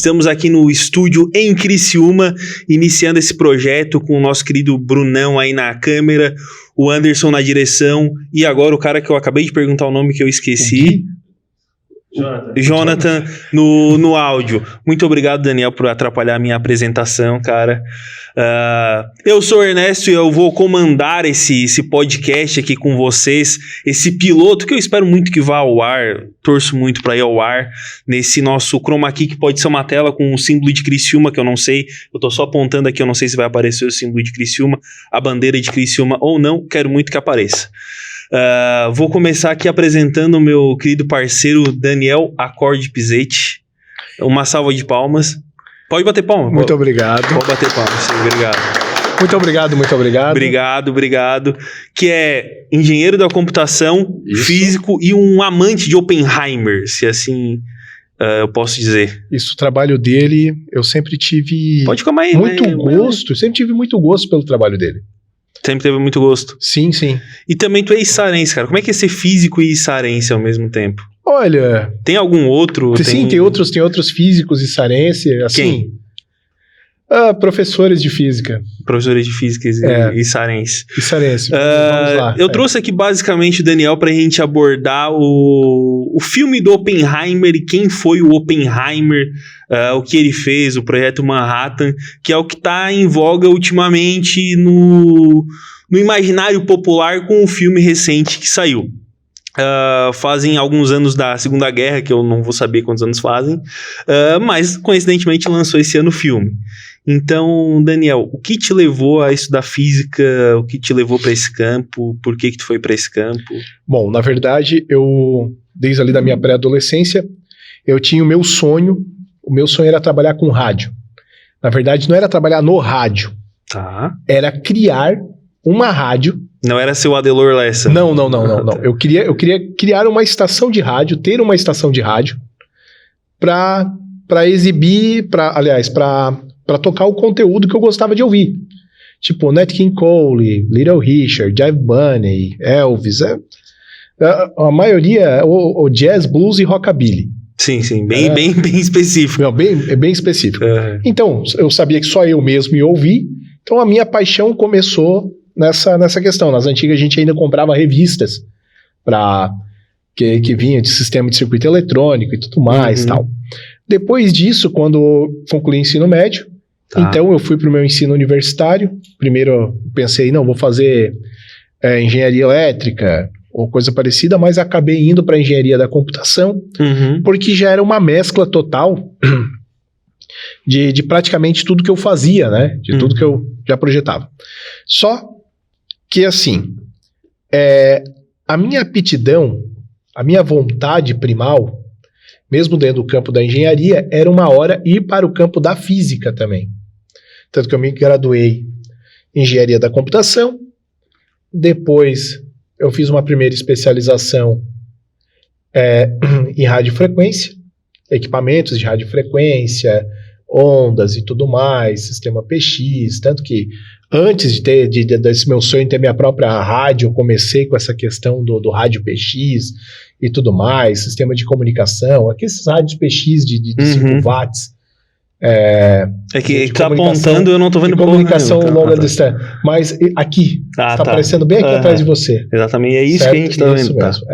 Estamos aqui no estúdio em Criciúma, iniciando esse projeto com o nosso querido Brunão aí na câmera, o Anderson na direção e agora o cara que eu acabei de perguntar o nome que eu esqueci. Jonathan no áudio. Muito obrigado, Daniel, por atrapalhar a minha apresentação, cara. Eu sou o Ernesto e eu vou comandar esse podcast aqui com vocês, esse piloto que eu espero muito que vá ao ar, torço muito para ir ao ar, nesse nosso chroma key que pode ser uma tela com o símbolo de Criciúma, que eu não sei, eu tô só apontando aqui, eu não sei se vai aparecer o símbolo de Criciúma, a bandeira de Criciúma ou não, quero muito que apareça. Vou começar aqui apresentando o meu querido parceiro Daniel Acorde Pizzetti. Uma salva de palmas. Pode bater palma? Muito obrigado. Pode bater palmas, sim, obrigado. Muito obrigado, muito obrigado. Obrigado. Que é engenheiro da computação, Isso. Físico e um amante de Oppenheimer, se assim eu posso dizer. Isso, o trabalho dele, eu sempre tive Pode ficar mais, muito gosto, sempre tive muito gosto pelo trabalho dele. Sempre teve muito gosto. Sim. E também tu é içarense, cara. Como é que é ser físico e içarense ao mesmo tempo? Olha... Tem algum outro? Sim, tem outros físicos içarense, assim... Quem? Professores de física. Professores de física e içarense. Içarense, vamos lá. Eu trouxe aqui basicamente o Daniel pra gente abordar o filme do Oppenheimer e quem foi o Oppenheimer, o que ele fez, o Projeto Manhattan, que é o que tá em voga ultimamente no imaginário popular com o filme recente que saiu. Fazem alguns anos da Segunda Guerra, que eu não vou saber quantos anos fazem, mas coincidentemente lançou esse ano o filme. Então, Daniel, o que te levou a estudar física? O que te levou para esse campo? Por que tu foi para esse campo? Bom, na verdade, desde ali da minha pré-adolescência, eu tinha o meu sonho era trabalhar com rádio. Na verdade, não era trabalhar no rádio, era criar uma rádio. Não era seu Adelor Lessa? Não. Eu queria criar uma estação de rádio, ter uma estação de rádio para exibir, para tocar o conteúdo que eu gostava de ouvir. Tipo, Nat King Cole, Little Richard, Jive Bunny, Elvis. A maioria, o jazz, blues e rockabilly. Sim, bem específico. Não, bem específico. Então, eu sabia que só eu mesmo ia ouvir, então a minha paixão começou nessa questão. Nas antigas a gente ainda comprava revistas que vinha de sistema de circuito eletrônico e tudo mais, tal. Depois disso, quando concluí o ensino médio, então eu fui para o meu ensino universitário. Primeiro eu pensei, não, vou fazer engenharia elétrica ou coisa parecida, mas acabei indo para engenharia da computação, porque já era uma mescla total de praticamente tudo que eu fazia, né? De tudo que eu já projetava. Só que assim, a minha aptidão, a minha vontade primal, mesmo dentro do campo da engenharia, era uma hora ir para o campo da física também. Tanto que eu me graduei em engenharia da computação, depois eu fiz uma primeira especialização em radiofrequência, equipamentos de radiofrequência, ondas e tudo mais, sistema PX, tanto que antes desse meu sonho em ter minha própria rádio, eu comecei com essa questão do rádio PX e tudo mais, sistema de comunicação, aqueles rádios PX de 5 watts. Que tá apontando, eu não tô vendo comunicação longa distância. Mas aqui, está aparecendo bem aqui atrás de você. Exatamente, é isso, certo? Que a gente tá vendo. Mesmo,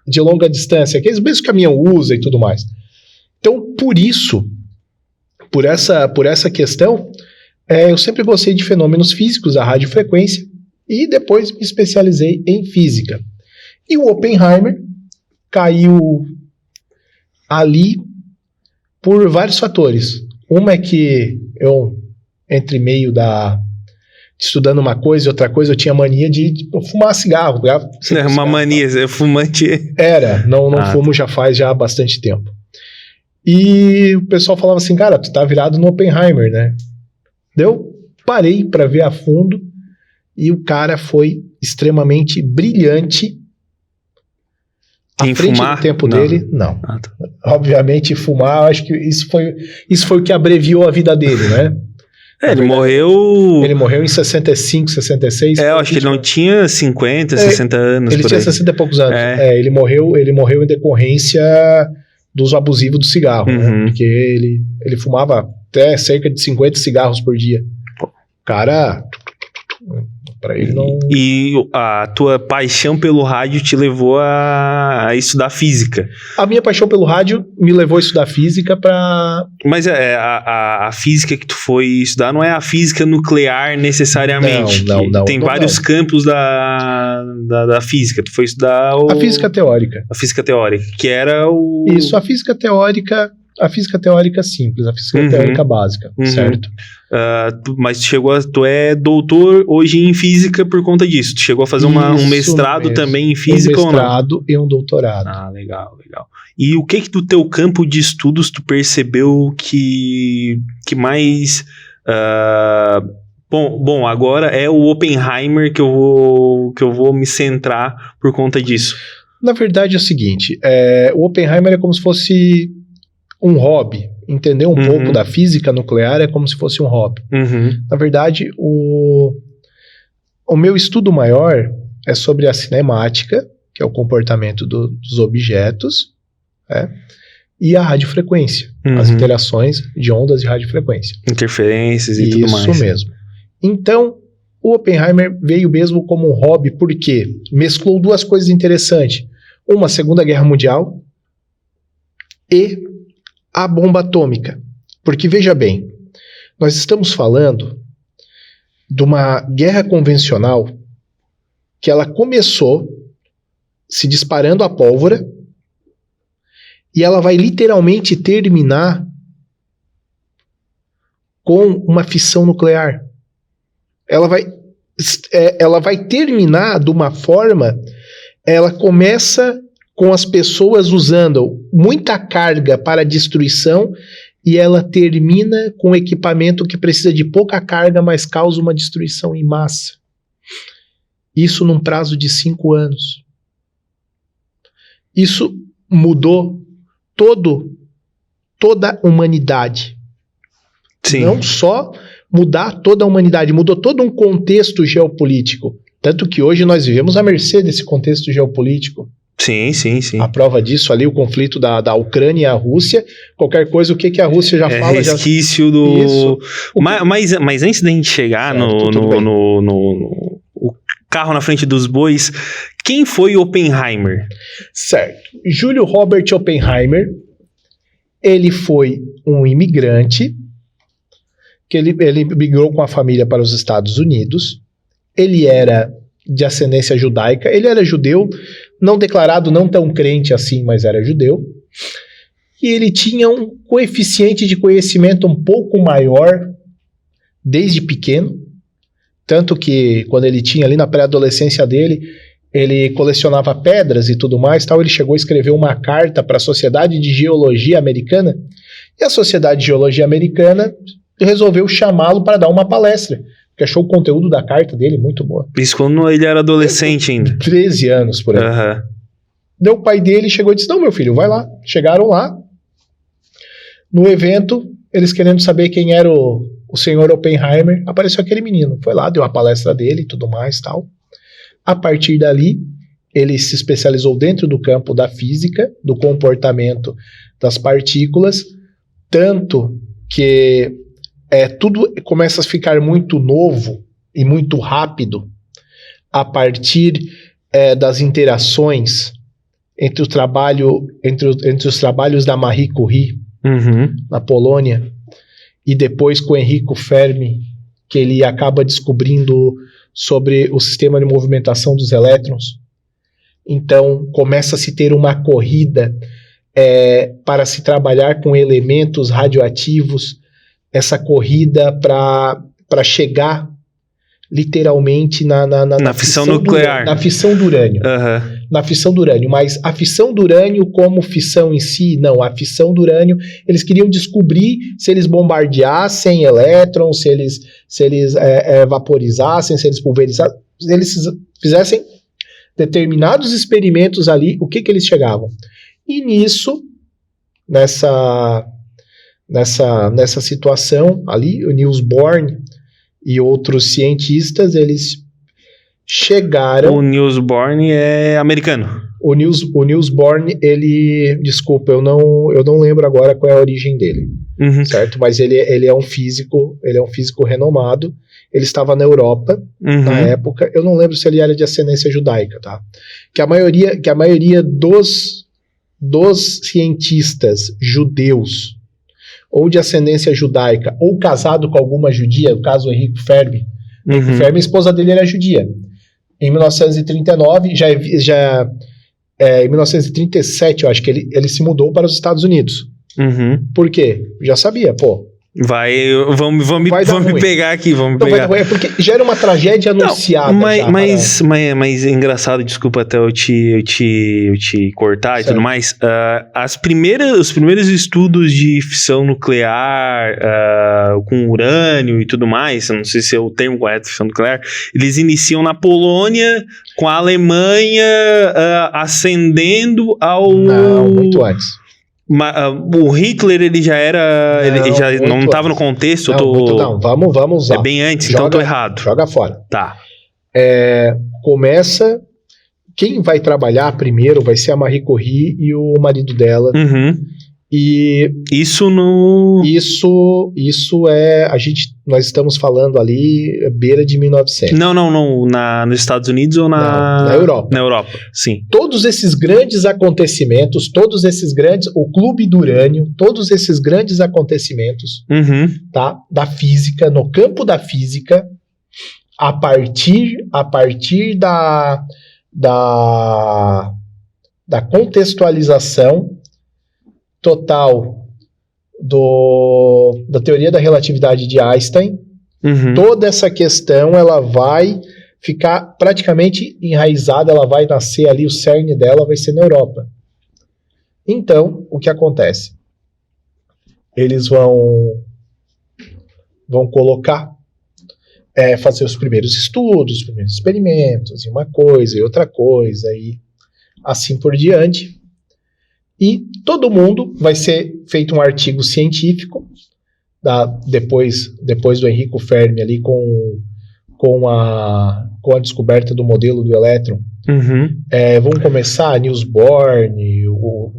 de longa distância, aqueles mesmos que o caminhão usa e tudo mais. Então, por essa questão, eu sempre gostei de fenômenos físicos, a radiofrequência, e depois me especializei em física. E o Oppenheimer caiu ali por vários fatores. Uma é que eu, entre meio estudando uma coisa e outra coisa, eu tinha mania de fumar cigarro. Uma mania, é fumante. Não fumo já faz bastante tempo. E o pessoal falava assim, cara, tu tá virado no Oppenheimer, né? Eu parei para ver a fundo e o cara foi extremamente brilhante. À frente do tempo dele, não. Obviamente, fumar, acho que isso foi o que abreviou a vida dele, né? Ele morreu... Ele morreu em 65, 66. Eu acho que ele não tinha 50, 60 anos. Ele tinha 60 e poucos anos. Ele morreu em decorrência do uso abusivo do cigarro, né? Porque ele fumava até cerca de 50 cigarros por dia. O cara, pra ele não... E a tua paixão pelo rádio te levou a estudar física. A minha paixão pelo rádio me levou a estudar física pra... Mas a física que tu foi estudar não é a física nuclear necessariamente. Não. Tem vários campos da física. Tu foi estudar a física teórica. A física teórica, que era o... Isso, a física teórica simples, a física teórica básica, certo? Mas tu é doutor hoje em física por conta disso. Tu chegou a fazer um mestrado mesmo. Também em física ou não? Um mestrado e um doutorado. Ah, legal. E o que do teu campo de estudos tu percebeu que mais... Bom, agora é o Oppenheimer que eu vou me centrar por conta disso. Na verdade é o seguinte, o Oppenheimer é como se fosse um hobby. Entender um pouco da física nuclear é como se fosse um hobby. Na verdade, o meu estudo maior é sobre a cinemática, que é o comportamento dos objetos, e a radiofrequência, as interações de ondas de radiofrequência. Interferências e tudo mais. Isso mesmo. Então, o Oppenheimer veio mesmo como um hobby, porque mesclou duas coisas interessantes. Uma, Segunda Guerra Mundial e a bomba atômica. Porque, veja bem, nós estamos falando de uma guerra convencional que ela começou se disparando a pólvora e ela vai literalmente terminar com uma fissão nuclear. Ela vai terminar de uma forma... Ela começa com as pessoas usando muita carga para destruição e ela termina com equipamento que precisa de pouca carga, mas causa uma destruição em massa. Isso num prazo de 5 anos. Isso mudou toda a humanidade. Sim. Não só mudar toda a humanidade, mudou todo um contexto geopolítico. Tanto que hoje nós vivemos à mercê desse contexto geopolítico. Sim. A prova disso ali, o conflito da Ucrânia e a Rússia, qualquer coisa, o que a Rússia já fala... resquício do... Isso. Mas antes da gente chegar no carro na frente dos bois, quem foi Oppenheimer? Certo. Júlio Robert Oppenheimer, ele foi um imigrante, que ele migrou com a família para os Estados Unidos. Ele era de ascendência judaica, ele era judeu, não declarado, não tão crente assim, mas era judeu. E ele tinha um coeficiente de conhecimento um pouco maior desde pequeno, tanto que quando ele tinha ali na pré-adolescência dele, ele colecionava pedras e tudo mais, tal, ele chegou a escrever uma carta para a Sociedade de Geologia Americana, e a Sociedade de Geologia Americana resolveu chamá-lo para dar uma palestra, porque achou o conteúdo da carta dele muito boa. Isso quando ele era adolescente ainda. 13 anos, por aí. Daí o pai dele chegou e disse, não, meu filho, vai lá. Chegaram lá, no evento, eles querendo saber quem era o senhor Oppenheimer, apareceu aquele menino. Foi lá, deu a palestra dele e tudo mais, tal. A partir dali, ele se especializou dentro do campo da física, do comportamento das partículas, tanto que tudo começa a ficar muito novo e muito rápido a partir das interações entre os trabalhos da Marie Curie na Polônia e depois com Enrico Fermi, que ele acaba descobrindo sobre o sistema de movimentação dos elétrons. Então começa a se ter uma corrida para se trabalhar com elementos radioativos, essa corrida para chegar literalmente na fissão nuclear. Na fissão do urânio. Na fissão do urânio. Mas a fissão do urânio como fissão em si, não. A fissão do urânio, eles queriam descobrir se eles bombardeassem elétrons, se eles vaporizassem, se eles pulverizassem, se eles fizessem determinados experimentos ali, o que eles chegavam. E nisso, nessa situação ali, o Niels Bohr e outros cientistas, eles chegaram... O Niels Bohr é americano. O Niels Bohr, ele... Desculpa, eu não lembro agora qual é a origem dele, certo? Mas ele é um físico renomado. Ele estava na Europa, na época. Eu não lembro se ele era de ascendência judaica, tá? Que a maioria dos cientistas judeus, ou de ascendência judaica, ou casado com alguma judia, no caso o Enrico Fermi. Enrico Fermi, a esposa dele era judia. Em 1939, em 1937, eu acho que ele se mudou para os Estados Unidos. Por quê? Já sabia, pô. Vamos me pegar aqui, vamos então pegar. É porque já era uma tragédia anunciada. Mas engraçado, desculpa até eu te cortar e tudo mais. Os primeiros estudos de fissão nuclear com urânio e tudo mais, não sei se é o termo correto, fissão nuclear, eles iniciam na Polônia, com a Alemanha ascendendo ao... Não, muito antes. O Hitler, ele já era... ele já não estava no contexto? Vamos lá. É bem antes, então eu tô errado. Joga fora. Tá. Começa... Quem vai trabalhar primeiro vai ser a Marie Curie e o marido dela. E... Isso é... Nós estamos falando ali beira de 1900. Não. Nos Estados Unidos ou na Europa? Na Europa, sim. Todos esses grandes acontecimentos, o Clube do Urânio, todos esses grandes acontecimentos, tá, da física, no campo da física, a partir da contextualização total da teoria da relatividade de Einstein, toda essa questão ela vai ficar praticamente enraizada, ela vai nascer ali, o cerne dela vai ser na Europa. Então, o que acontece? Eles vão colocar, fazer os primeiros estudos, os primeiros experimentos, e uma coisa e outra coisa, e assim por diante. E todo mundo vai ser feito um artigo científico, depois do Enrico Fermi ali com a descoberta do modelo do elétron. Vão começar Niels Bohr, o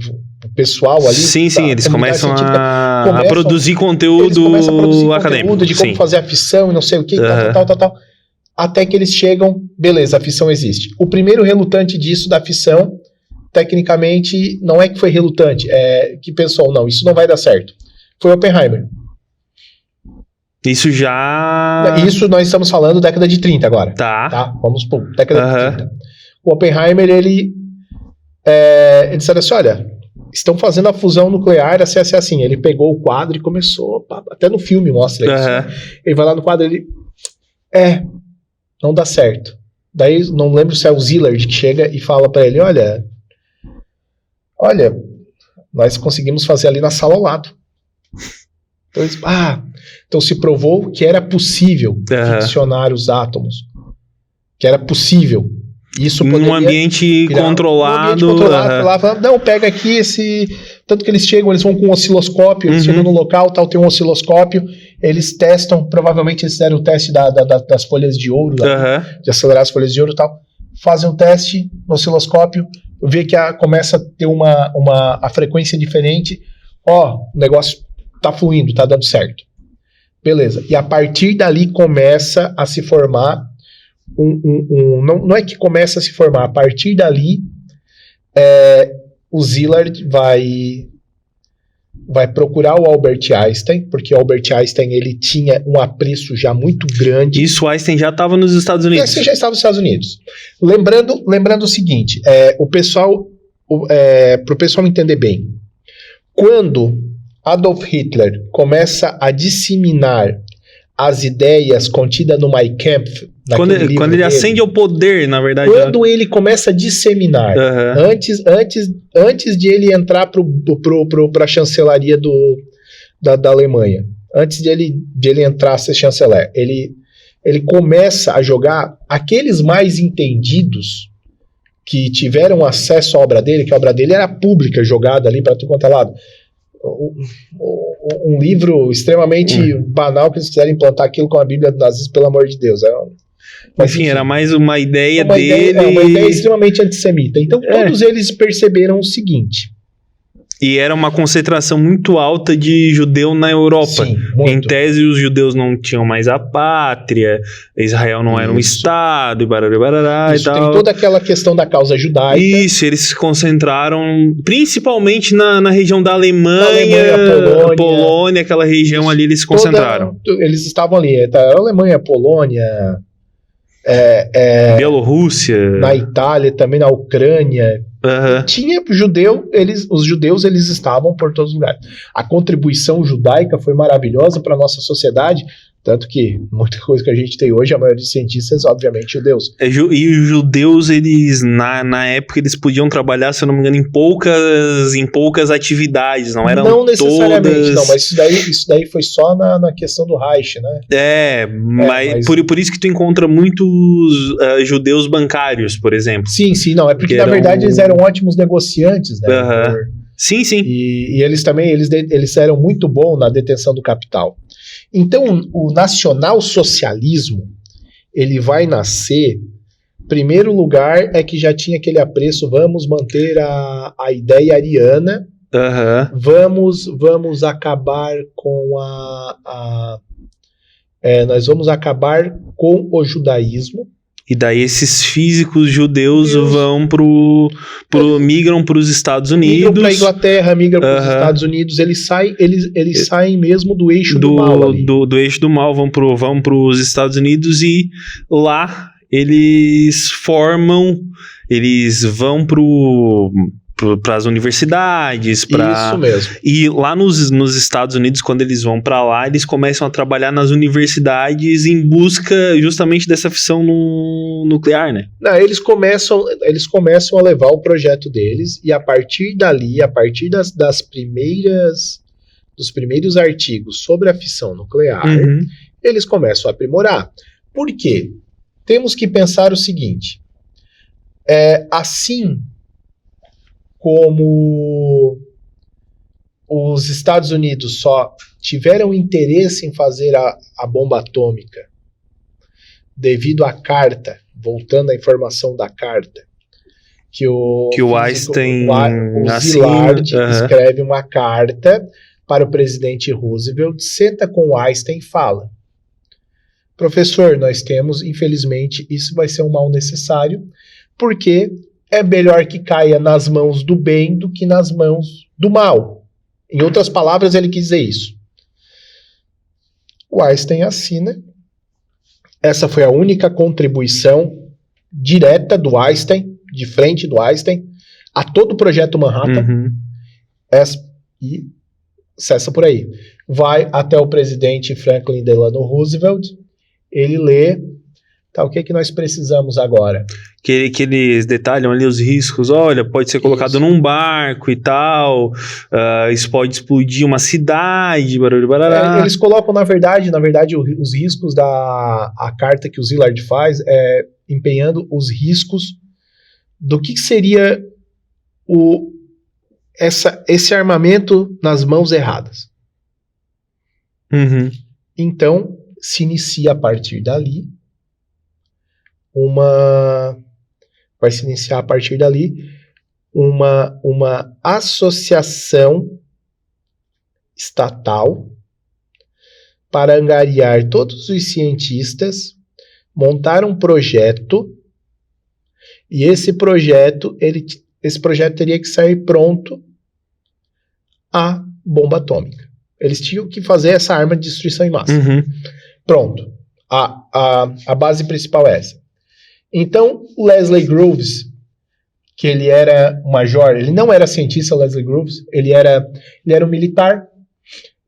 pessoal ali. Sim, eles começam a produzir conteúdo acadêmico. De como fazer a fissão e não sei o que, tal. Até que eles chegam, beleza, a fissão existe. O primeiro relutante disso, da fissão, tecnicamente, não é que foi relutante, é que pensou, não, isso não vai dar certo. Foi Oppenheimer. Isso nós estamos falando década de 30 agora. Tá. Vamos por década de 30. O Oppenheimer, ele disseram assim, olha, estão fazendo a fusão nuclear, assim. Ele pegou o quadro e começou, até no filme mostra isso. Ele vai lá no quadro, não dá certo. Daí, não lembro se é o Szilard que chega e fala para ele, olha, nós conseguimos fazer ali na sala ao lado. Então se provou que era possível ficcionar os átomos. Que era possível. Isso num ambiente controlado. Não, pega aqui esse... Tanto que eles vão com um osciloscópio, eles chegam no local, tem um osciloscópio, eles testam, provavelmente eles fizeram o teste das folhas de ouro, de acelerar as folhas de ouro e tal. Fazem um teste no osciloscópio, vê que começa a ter a frequência diferente. O negócio tá fluindo, tá dando certo. Beleza. E a partir dali começa a se formar não é que começa a se formar, a partir dali o Szilard vai procurar o Albert Einstein, porque o Albert Einstein ele tinha um apreço já muito grande. Isso, Einstein já estava nos Estados Unidos. Já estava nos Estados Unidos. Lembrando o seguinte, para o pessoal entender bem, quando Adolf Hitler começa a disseminar as ideias contidas no Mein Kampf, quando ele ascende ao poder, na verdade. Quando ele começa a disseminar, antes de ele entrar para a chancelaria da Alemanha, antes de ele entrar a ser chanceler, ele começa a jogar aqueles mais entendidos que tiveram acesso à obra dele, que a obra dele era pública, jogada ali para tudo quanto é lado. Um livro extremamente banal que eles quiserem implantar aquilo com a Bíblia do nazismo, pelo amor de Deus. Mas, enfim, era mais uma ideia uma dele. uma ideia extremamente antissemita. Então, todos eles perceberam o seguinte. E era uma concentração muito alta de judeu na Europa. Sim, muito. Em tese, os judeus não tinham mais a pátria, Israel não era um estado, e barará e tal. Tem toda aquela questão da causa judaica. Isso, eles se concentraram principalmente na região da Alemanha, Polônia, aquela região ali, eles se concentraram. Eles estavam ali, Alemanha, Polônia, Bielorrússia, na Itália, também na Ucrânia. Tinha judeu, os judeus eles estavam por todos os lugares. A contribuição judaica foi maravilhosa para a nossa sociedade, tanto que muita coisa que a gente tem hoje, a maioria dos cientistas, obviamente, judeus. E os judeus, eles, na época, eles podiam trabalhar, se eu não me engano, em poucas atividades, não eram não necessariamente, todas... não, mas isso daí foi só na questão do Reich, né? Mas por isso que tu encontra muitos judeus bancários, por exemplo. Sim, não, é porque na verdade eles eram ótimos negociantes, né? Sim. E eles também, eles eram muito bons na detenção do capital. Então, o nacionalsocialismo, ele vai nascer, primeiro lugar, é que já tinha aquele apreço, vamos manter a ideia ariana, vamos acabar com nós vamos acabar com o judaísmo. E daí esses físicos judeus migram para os Estados Unidos. Migram para a Inglaterra, migram para os Estados Unidos. Eles saem mesmo do eixo do mal. Do eixo do mal, vão para os Estados Unidos e lá eles vão para as universidades, Isso mesmo. E lá nos Estados Unidos, quando eles vão para lá, eles começam a trabalhar nas universidades em busca justamente dessa fissão nuclear, né? Não, eles começam a levar o projeto deles e a partir dali, dos primeiros artigos sobre a fissão nuclear, eles começam a aprimorar. Por quê? Temos que pensar o seguinte, assim como os Estados Unidos só tiveram interesse em fazer a bomba atômica devido à carta, voltando à informação da carta, que o Einstein Szilard escreve uma carta para o presidente Roosevelt, senta com o Einstein e fala: professor, nós temos, infelizmente, isso vai ser um mal necessário, porque é melhor que caia nas mãos do bem do que nas mãos do mal. Em outras palavras, ele quis dizer isso. O Einstein assina. Essa foi a única contribuição direta do Einstein, de frente do Einstein, a todo o projeto Manhattan. E cessa por aí. Vai até o presidente Franklin Delano Roosevelt, ele lê, o que nós precisamos agora? Que eles detalham ali os riscos, olha, pode ser colocado num barco e tal, isso pode explodir uma cidade, barará. Eles colocam, na verdade, os riscos a carta que o Szilard faz empenhando os riscos do que seria esse armamento nas mãos erradas. Então, se inicia a partir dali vai se iniciar a partir dali uma associação estatal para angariar todos os cientistas, montar um projeto, e esse projeto teria que sair pronto a bomba atômica. Eles tinham que fazer essa arma de destruição em massa. Pronto. A base principal é essa. Então, Leslie Groves, que ele era um major, ele não era cientista, Leslie Groves, ele era um militar,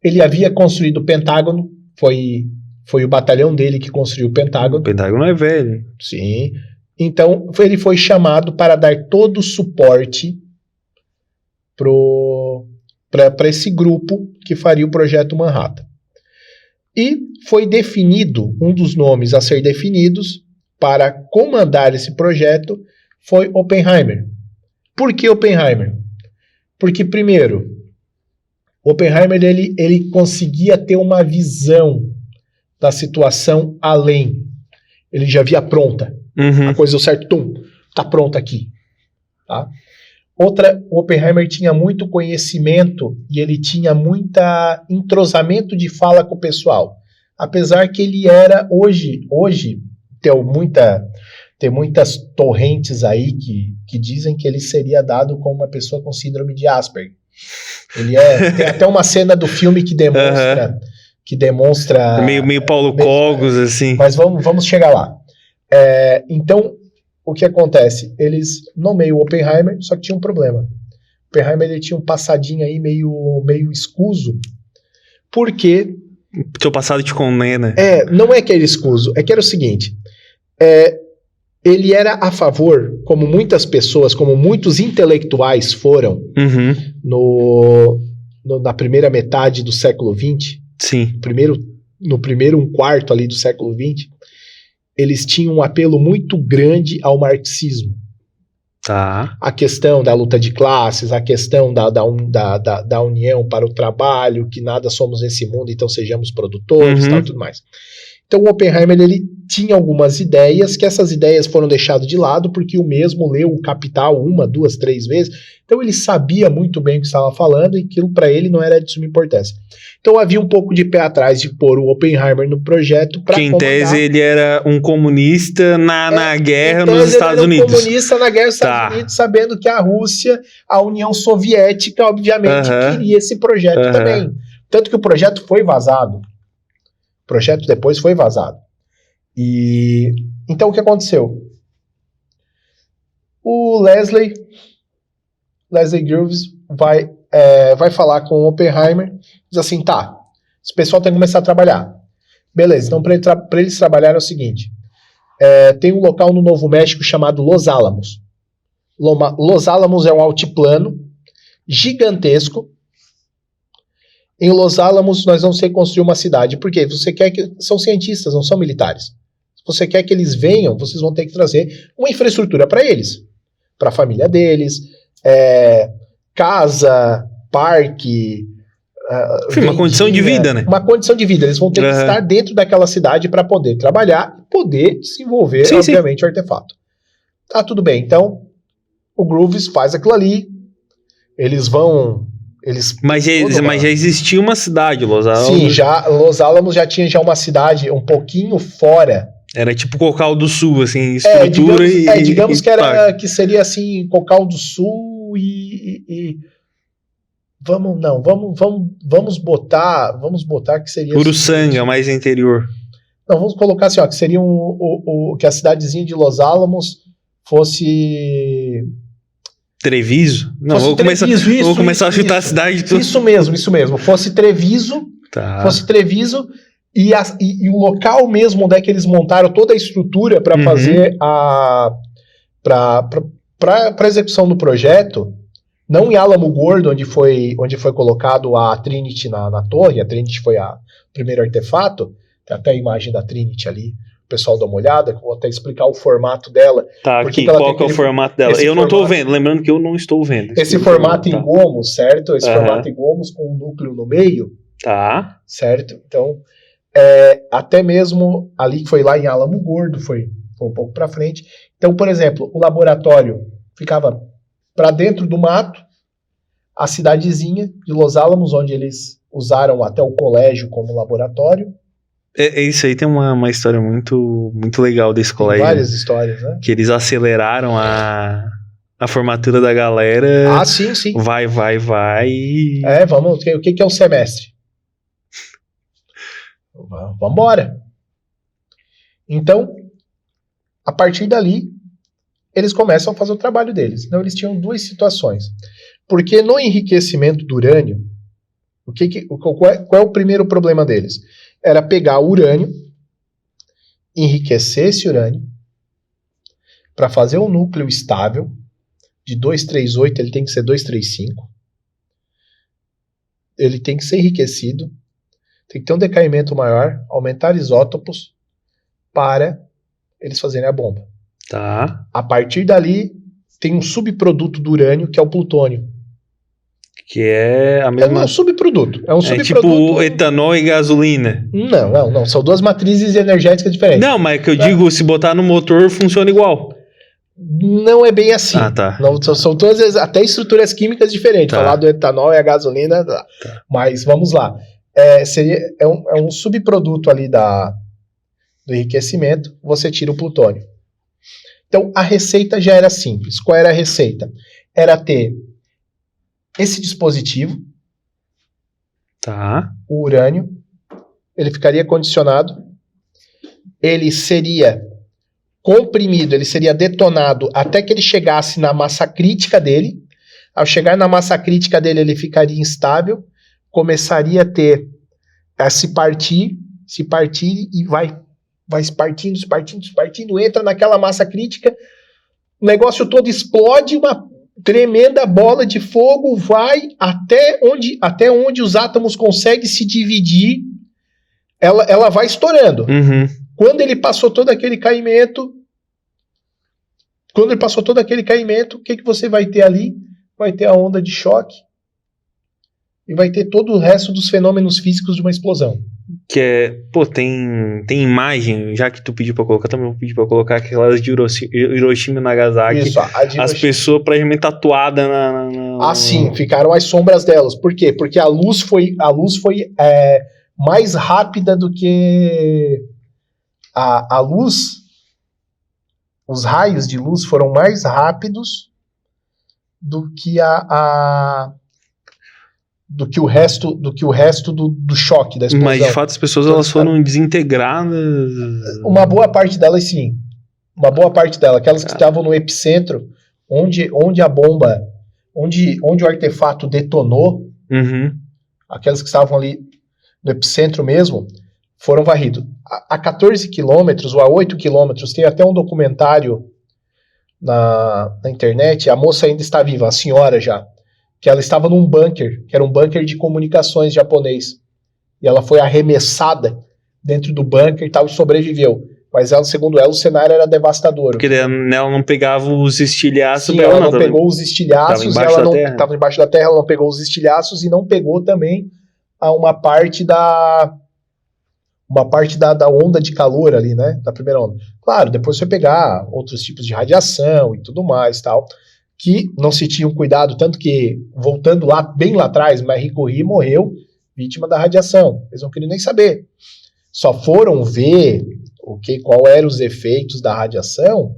ele havia construído o Pentágono, foi o batalhão dele que construiu o Pentágono. O Pentágono é velho. Sim. Então, ele foi chamado para dar todo o suporte para esse grupo que faria o projeto Manhattan. E foi definido, um dos nomes a ser definidos para comandar esse projeto foi Oppenheimer. Por que Oppenheimer? Porque, primeiro, Oppenheimer ele conseguia ter uma visão da situação além. Ele já via pronta. A coisa deu certo, tá pronta aqui. Tá? Outra, o Oppenheimer tinha muito conhecimento e ele tinha muita entrosamento de fala com o pessoal. Apesar que ele era, hoje tem muitas torrentes aí que dizem que ele seria dado como uma pessoa com síndrome de Asperger. Tem até uma cena do filme que demonstra meio Paulo Cogos, assim. Mas vamos chegar lá. Então, o que acontece? Eles nomeiam o Oppenheimer, só que tinha um problema. O Oppenheimer ele tinha um passadinho aí meio escuso, porque... Teu passado te condena. Não é que era escuso, é que era o seguinte, ele era a favor, como muitas pessoas, como muitos intelectuais foram na primeira metade do século XX, sim. no primeiro um quarto ali do século XX, eles tinham um apelo muito grande ao marxismo. Tá. A questão da luta de classes, a questão da união para o trabalho, que nada somos nesse mundo, então sejamos produtores e tudo mais. Então o Oppenheimer ele tinha algumas ideias, que essas ideias foram deixadas de lado, porque o mesmo leu o Capital 1, 2, 3 vezes, então ele sabia muito bem o que estava falando, e aquilo para ele não era de suma importância. Então havia um pouco de pé atrás de pôr o Oppenheimer no projeto para comandar. Que em tese ele era um comunista na guerra nos Estados Unidos. Ele era um comunista na guerra nos Estados Unidos, sabendo que a Rússia, a União Soviética, obviamente, queria esse projeto também. Tanto que o projeto foi vazado. O projeto depois foi vazado. E então o que aconteceu? O Leslie Groves vai falar com o Oppenheimer, diz assim, tá, esse pessoal tem que começar a trabalhar. Beleza, então para eles trabalharem é o seguinte, tem um local no Novo México chamado Los Alamos. Los Alamos é um altiplano gigantesco. Em Los Alamos nós vamos ter que construir uma cidade. Por quê? Você quer que... São cientistas, não são militares. Se você quer que eles venham, vocês vão ter que trazer uma infraestrutura para eles. Para a família deles. Casa, parque... uma condição de vida, né? Uma condição de vida. Eles vão ter que estar dentro daquela cidade para poder trabalhar e poder desenvolver, obviamente, o artefato. Tá, tudo bem. Então, o Groves faz aquilo ali. Mas já existia uma cidade, Los Alamos. Sim, Los Alamos já tinha uma cidade um pouquinho fora. Era tipo Cocal do Sul, assim, estrutura digamos que seria assim, Cocal do Sul e vamos botar que seria Uruçanga, mais interior. Não, vamos colocar assim, ó, que seria que a cidadezinha de Los Alamos fosse Treviso? Não, vou começar a chutar a cidade. Isso mesmo. Fosse Treviso, e o local mesmo onde é que eles montaram toda a estrutura para fazer para execução do projeto, não em Álamo Gordo, onde foi colocado a Trinity na torre. A Trinity foi o primeiro artefato, tem até a imagem da Trinity ali. O pessoal dá uma olhada, que eu vou até explicar o formato dela. Tá, aqui, qual que é o formato dela? Eu não estou vendo, lembrando que eu não estou vendo. Esse formato em gomos, certo? Esse formato em gomos com um núcleo no meio. Tá. Certo? Então, até mesmo ali que foi lá em Álamo Gordo, foi um pouco para frente. Então, por exemplo, o laboratório ficava para dentro do mato, a cidadezinha de Los Alamos, onde eles usaram até o colégio como laboratório. Isso aí tem uma história muito, muito legal desse colégio. Tem várias histórias, né? Que eles aceleraram a formatura da galera. Ah, sim. Vai. Vamos. O que é um semestre? Vamos embora. Então, a partir dali, eles começam a fazer o trabalho deles. Então, eles tinham duas situações. Porque no enriquecimento do urânio, qual é o primeiro problema deles? Era pegar o urânio, enriquecer esse urânio, para fazer um núcleo estável, de 238, ele tem que ser 235. Ele tem que ser enriquecido, tem que ter um decaimento maior, aumentar isótopos, para eles fazerem a bomba. Tá. A partir dali, tem um subproduto do urânio, que é o plutônio. Que é a mesma... É um subproduto. É um subproduto. Tipo etanol e gasolina. Não. São duas matrizes energéticas diferentes. Não, mas que eu digo, se botar no motor, funciona igual. Não é bem assim. Tá. Não, são todas até estruturas químicas diferentes. Tá. Falar do etanol e a gasolina. Tá. Mas vamos lá. É um subproduto ali do enriquecimento. Você tira o plutônio. Então, a receita já era simples. Qual era a receita? Era ter esse dispositivo, Tá. o urânio, ele ficaria condicionado, ele seria comprimido, ele seria detonado até que ele chegasse na massa crítica dele. Ao chegar na massa crítica dele, ele ficaria instável, começaria a se partir e vai se partindo, entra naquela massa crítica, o negócio todo explode, uma tremenda bola de fogo, vai até onde os átomos conseguem se dividir, ela vai estourando. Uhum. Quando ele passou todo aquele caimento, o que você vai ter ali? Vai ter a onda de choque e vai ter todo o resto dos fenômenos físicos de uma explosão. Que tem imagem, já que tu pediu pra colocar, também vou pedir pra colocar aquelas de Hiroshima e Nagasaki. Isso, as pessoas praticamente tatuadas na... Sim, ficaram as sombras delas. Por quê? Porque a luz foi mais rápida do que a luz. Os raios de luz foram mais rápidos do que o resto do choque, da explosão. Mas de fato as pessoas elas foram desintegradas. Uma boa parte delas, sim. Aquelas que estavam no epicentro, onde a bomba, onde o artefato detonou, aquelas que estavam ali no epicentro mesmo, foram varridos. A 14 quilômetros ou a 8 quilômetros, tem até um documentário na internet, a moça ainda está viva, a senhora já, que ela estava num bunker, que era um bunker de comunicações japonês. E ela foi arremessada dentro do bunker e tal, e sobreviveu. Mas ela, segundo ela, o cenário era devastador. Porque ela não pegava os estilhaços. Sim, ela não pegou os estilhaços. Estava embaixo da terra, ela não pegou os estilhaços e não pegou também uma parte da onda de calor ali, né? Da primeira onda. Claro, depois você pegar outros tipos de radiação e tudo mais, tal, que não se tinham cuidado, tanto que, voltando lá, bem lá atrás, Marie Curie morreu vítima da radiação. Eles não queriam nem saber. Só foram ver qual eram os efeitos da radiação um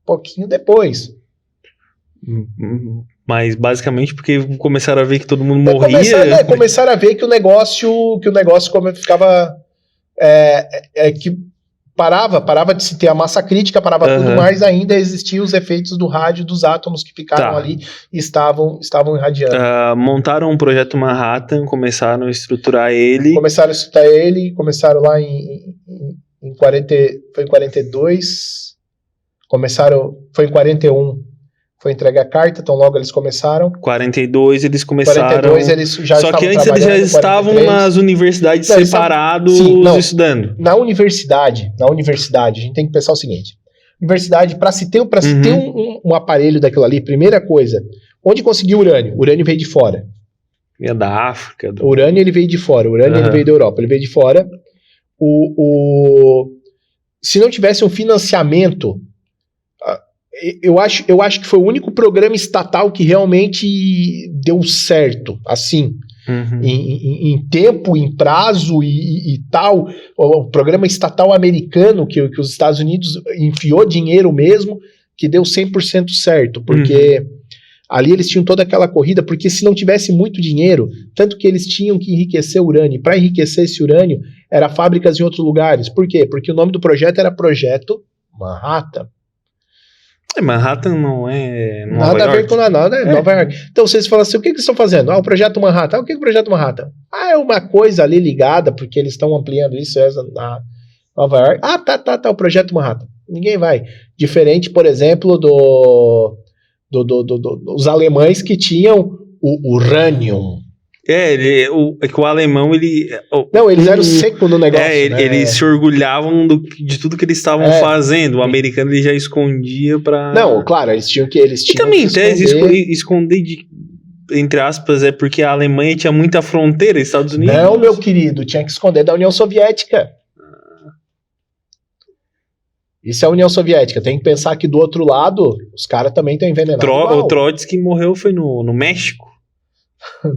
pouquinho depois. Mas basicamente porque começaram a ver que todo mundo morria. Começaram a ver que o negócio ficava... que parava de se ter a massa crítica, parava tudo, mas ainda existiam os efeitos do rádio dos átomos que ficaram ali e estavam irradiando. Montaram um projeto Manhattan, começaram a estruturar ele. Começaram lá em 40, foi em 42, foi em 41, foi entregue a carta, então logo eles começaram. 42 eles começaram. 42 eles já Só que antes eles já estavam nas universidades separados estudando. Na universidade, a gente tem que pensar o seguinte. Universidade, para se ter um aparelho daquilo ali, primeira coisa, onde conseguiu urânio? Urânio veio de fora. Veio da África. O urânio ele veio de fora, ele veio da Europa, ele veio de fora. Se não tivesse um financiamento, eu acho que foi o único programa estatal que realmente deu certo, assim, em tempo, em prazo e tal. O programa estatal americano, que os Estados Unidos enfiou dinheiro mesmo, que deu 100% certo, porque ali eles tinham toda aquela corrida, porque se não tivesse muito dinheiro, tanto que eles tinham que enriquecer o urânio, para enriquecer esse urânio, era fábricas em outros lugares. Por quê? Porque o nome do projeto era Projeto Manhattan. Manhattan não é Nova Nada York. a ver com nada, é Nova York. Então vocês falam assim, o que eles estão fazendo? O Projeto Manhattan. O que é o Projeto Manhattan? É uma coisa ali ligada, porque eles estão ampliando isso na Nova York. Tá, o Projeto Manhattan. Ninguém vai. Diferente, por exemplo, dos alemães que tinham o uranium. É que o alemão, ele... Não, eles eram secos no negócio. Eles se orgulhavam de tudo que eles estavam fazendo. O americano, ele já escondia pra... Não, claro, eles tinham que e também, em tese, esconder entre aspas, é porque a Alemanha tinha muita fronteira, Estados Unidos... Não, meu querido, tinha que esconder da União Soviética. Isso é a União Soviética. Tem que pensar que do outro lado, os caras também estão envenenados. O Trotsky morreu foi no México.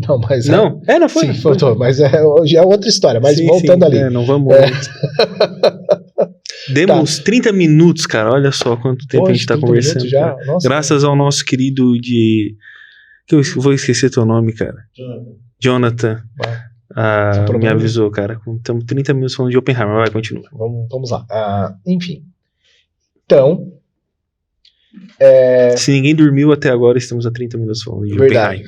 Não, mas... Não? Não foi. Sim, foi. Mas já é outra história. Mas sim, voltando ali. Não vamos... Demos 30 minutos, cara. Olha só quanto tempo a gente tá conversando. Já? Nossa, graças ao nosso querido que eu vou esquecer teu nome, cara. Jonathan. Me avisou, cara. Estamos 30 minutos falando de Oppenheimer. Vai, continua. Vamos lá. Enfim. Então... Se ninguém dormiu até agora, estamos a 30 minutos falando de Oppenheimer.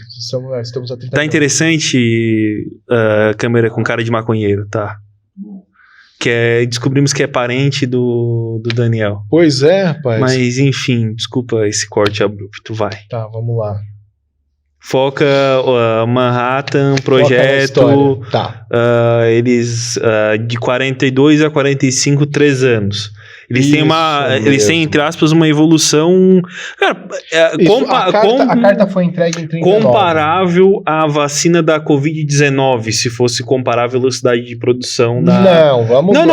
Estamos a 30 tá interessante a câmera com cara de maconheiro, tá? Descobrimos que é parente do Daniel. Pois é, rapaz. Mas, enfim, desculpa esse corte abrupto, vai. Tá, vamos lá. Foca Manhattan, projeto. Tá. Eles de 42 a 45, 3 anos. Eles têm, entre aspas, uma evolução. Cara, a carta foi entregue em 39. Comparável à vacina da Covid-19, se fosse comparar a velocidade de produção da. Não, vamos lá.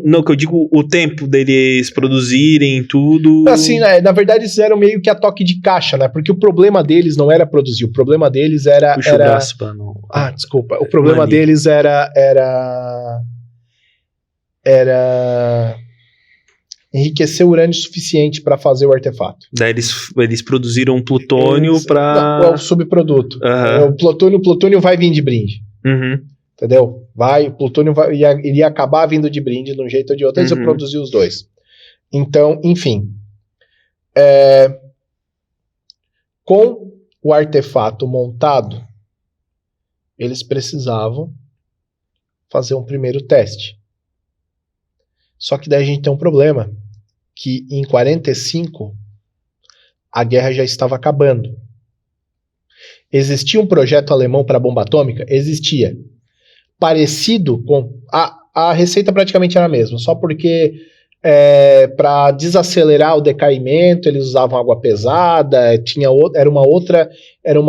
Não, que eu digo o tempo deles produzirem tudo. Assim, né, na verdade, eles eram meio que a toque de caixa, né? Porque o problema deles não era produzir, o problema deles era. Puxa o braço pra não. Desculpa. O problema deles era enriquecer urânio suficiente para fazer o artefato. Daí eles produziram plutônio para... É o subproduto. O plutônio vai vir de brinde. Entendeu? O plutônio iria acabar vindo de brinde de um jeito ou de outro, eles iam produzir os dois. Então, enfim. Com o artefato montado, eles precisavam fazer um primeiro teste. Só que daí a gente tem um problema, que em 45 a guerra já estava acabando. Existia um projeto alemão para bomba atômica? Existia. Parecido com... A receita praticamente era a mesma, só porque para desacelerar o decaimento eles usavam água pesada, era uma